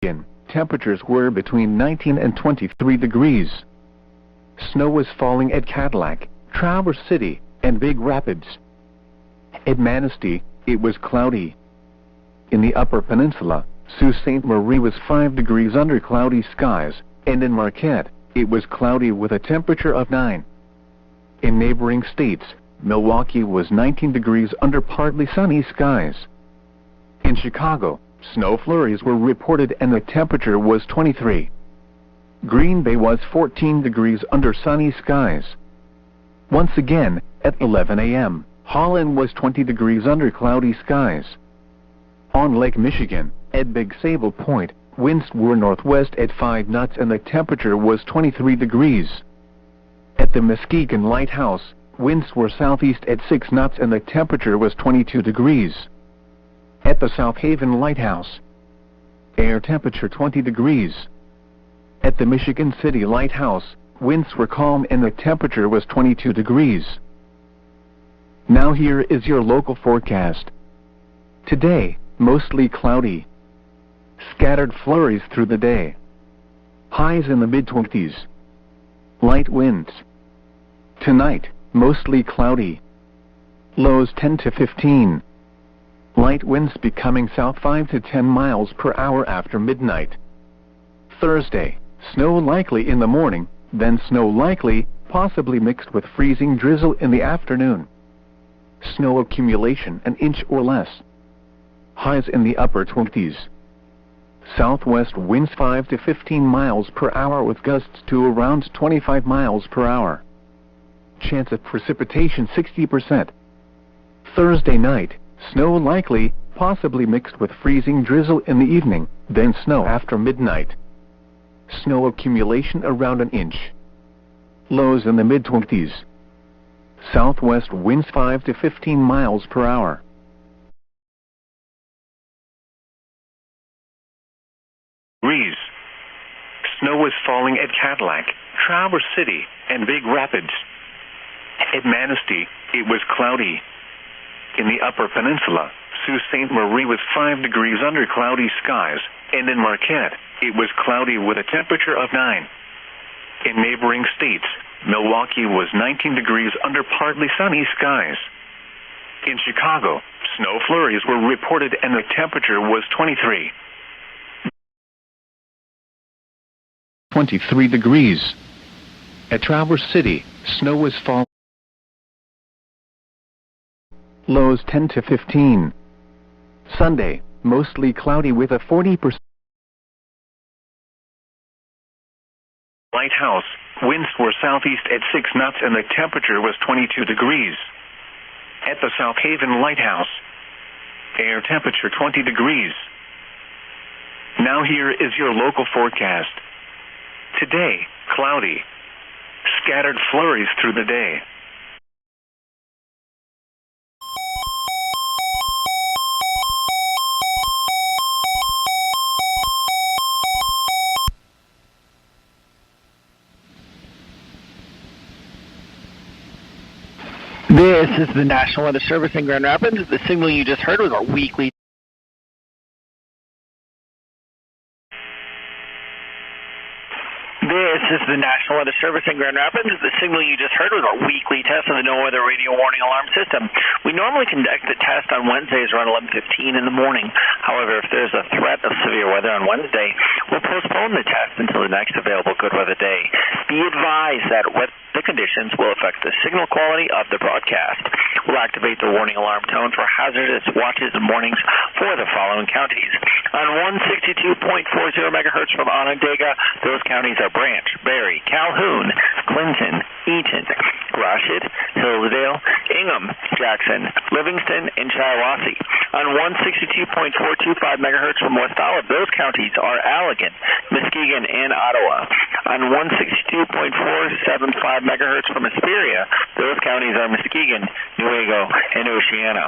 Temperatures were between 19 and 23 degrees. Snow was falling at Cadillac, Traverse City, and Big Rapids. At Manistee, it was cloudy. In the Upper Peninsula, Sault Ste. Marie was 5 degrees under cloudy skies, and in Marquette, it was cloudy with a temperature of 9. In neighboring states, Milwaukee was 19 degrees under partly sunny skies. In Chicago, snow flurries were reported and the temperature was 23. Green Bay was 14 degrees under sunny skies. Once again, at 11 a.m., Holland was 20 degrees under cloudy skies. On Lake Michigan, at Big Sable Point, winds were northwest at 5 knots and the temperature was 23 degrees. At the Muskegon Lighthouse, winds were southeast at 6 knots and the temperature was 22 degrees. At the South Haven Lighthouse, air temperature 20 degrees. At the Michigan City Lighthouse, winds were calm and the temperature was 22 degrees. Now here is your local forecast. Today, mostly cloudy. Scattered flurries through the day. Highs in the mid-20s. Light winds. Tonight, mostly cloudy. Lows 10 to 15. Light winds becoming south 5 to 10 miles per hour after midnight. Thursday, snow likely in the morning, then snow likely, possibly mixed with freezing drizzle in the afternoon. Snow accumulation an inch or less. Highs in the upper 20s. Southwest winds 5 to 15 miles per hour with gusts to around 25 miles per hour. Chance of precipitation 60%. Thursday night, snow likely, possibly mixed with freezing drizzle in the evening, then snow after midnight. Snow accumulation around an inch. Lows in the mid-20s. Southwest winds 5 to 15 miles per hour. Degrees. Snow was falling at Cadillac, Traverse City, and Big Rapids. At Manistee, it was cloudy. In the Upper Peninsula, Sault Ste. Marie was 5 degrees under cloudy skies, and in Marquette, it was cloudy with a temperature of 9. In neighboring states, Milwaukee was 19 degrees under partly sunny skies. In Chicago, snow flurries were reported and the temperature was 23. 23 degrees. At Traverse City, snow was falling. Lows 10 to 15. Sunday, mostly cloudy with a 40%. Lighthouse, winds were southeast at 6 knots and the temperature was 22 degrees. At the South Haven Lighthouse, air temperature 20 degrees. Now here is your local forecast. Today, cloudy. Scattered flurries through the day. This is the National Weather Service in Grand Rapids. The signal you just heard was our weekly. This is the National Weather Service in Grand Rapids. The signal you just heard was our weekly test of the No Weather Radio Warning Alarm System. We normally conduct the test on Wednesdays around 11:15 in the morning. However, if there's a threat of severe weather on Wednesday, we'll postpone the test until the next available good weather day. Be advised that the conditions will affect the signal quality of the broadcast. We'll activate the warning alarm tone for hazardous watches and warnings for the following counties. On 162.40 megahertz from Onondaga, those counties are Branch, Barrie, Calhoun, Clinton, Eaton, Gratiot, Hillsdale, Ingham, Jackson, Livingston, and Shiawassee. On 162.425 megahertz from West Olive, those counties are Allegan, Muskegon, and Ottawa. On 162.475 megahertz from Hesperia, those counties are Muskegon, Newaygo, and Oceana.